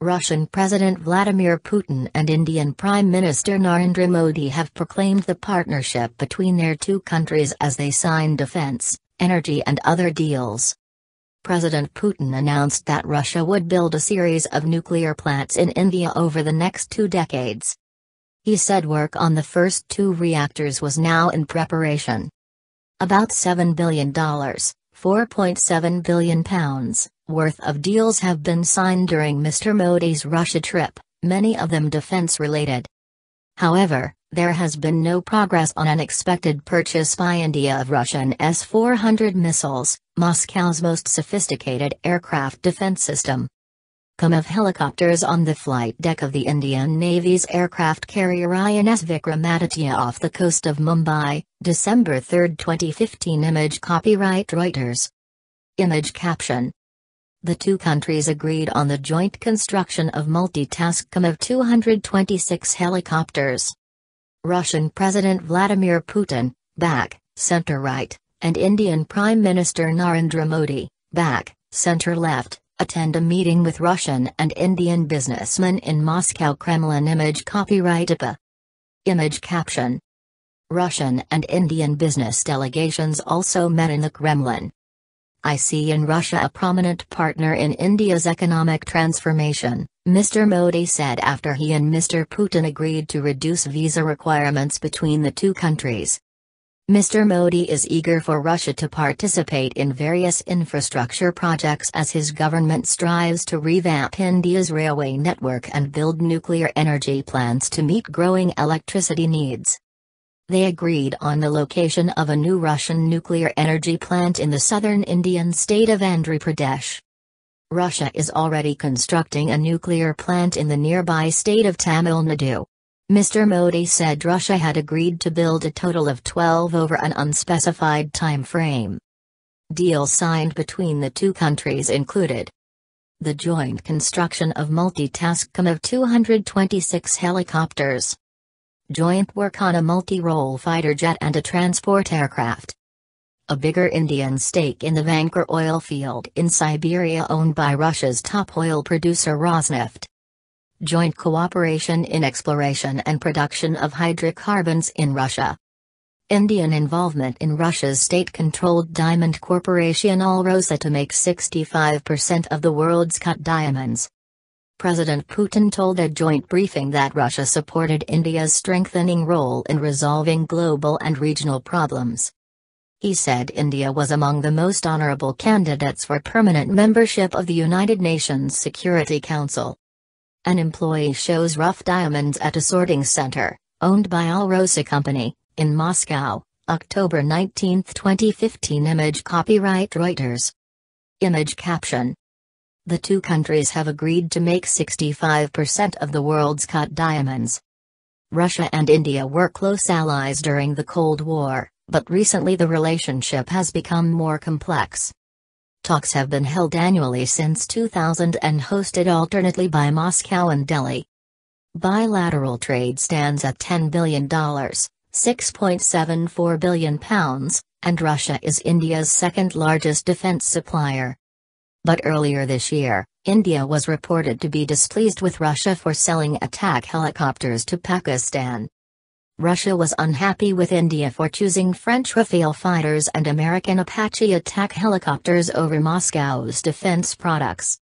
Russian President Vladimir Putin and Indian Prime Minister Narendra Modi have proclaimed the partnership between their two countries as they sign defense, energy and other deals. President Putin announced that Russia would build a series of nuclear plants in India over the next 2 decades. He said work on the first 2 reactors was now in preparation. About $7 billion, £4.7 billion, worth of deals have been signed during Mr. Modi's Russia trip, many of them defense-related. However, there has been no progress on an expected purchase by India of Russian S-400 missiles, Moscow's most sophisticated aircraft defense system. Of helicopters on the flight deck of the Indian Navy's aircraft carrier INS Vikramaditya off the coast of Mumbai, December 3, 2015. Image copyright Reuters. Image caption. The two countries agreed on the joint construction of multitask of 226 helicopters. Russian President Vladimir Putin, back, center-right, and Indian Prime Minister Narendra Modi, back, center-left, attend a meeting with Russian and Indian businessmen in Moscow. Kremlin. Image copyright IPA. Image caption. Russian and Indian business delegations also met in the Kremlin. I see in Russia a prominent partner in India's economic transformation, Mr. Modi said after he and Mr. Putin agreed to reduce visa requirements between the two countries. Mr. Modi is eager for Russia to participate in various infrastructure projects as his government strives to revamp India's railway network and build nuclear energy plants to meet growing electricity needs. They agreed on the location of a new Russian nuclear energy plant in the southern Indian state of Andhra Pradesh. Russia is already constructing a nuclear plant in the nearby state of Tamil Nadu. Mr. Modi said Russia had agreed to build a total of 12 over an unspecified time frame. Deals signed between the two countries included the joint construction of multitask of 226 helicopters, joint work on a multi-role fighter jet and a transport aircraft, a bigger Indian stake in the Vankor oil field in Siberia owned by Russia's top oil producer Rosneft, joint cooperation in exploration and production of hydrocarbons in Russia, Indian involvement in Russia's state-controlled diamond corporation Alrosa to make 65% of the world's cut diamonds. President Putin told a joint briefing that Russia supported India's strengthening role in resolving global and regional problems. He said India was among the most honorable candidates for permanent membership of the United Nations Security Council. An employee shows rough diamonds at a sorting center, owned by Alrosa Company, in Moscow, October 19, 2015. Image copyright Reuters. Image caption. The two countries have agreed to make 65% of the world's cut diamonds. Russia and India were close allies during the Cold War, but recently the relationship has become more complex. Talks have been held annually since 2000 and hosted alternately by Moscow and Delhi. Bilateral trade stands at $10 billion, £6.74 billion, and Russia is India's second-largest defense supplier. But earlier this year, India was reported to be displeased with Russia for selling attack helicopters to Pakistan. Russia was unhappy with India for choosing French Rafale fighters and American Apache attack helicopters over Moscow's defense products.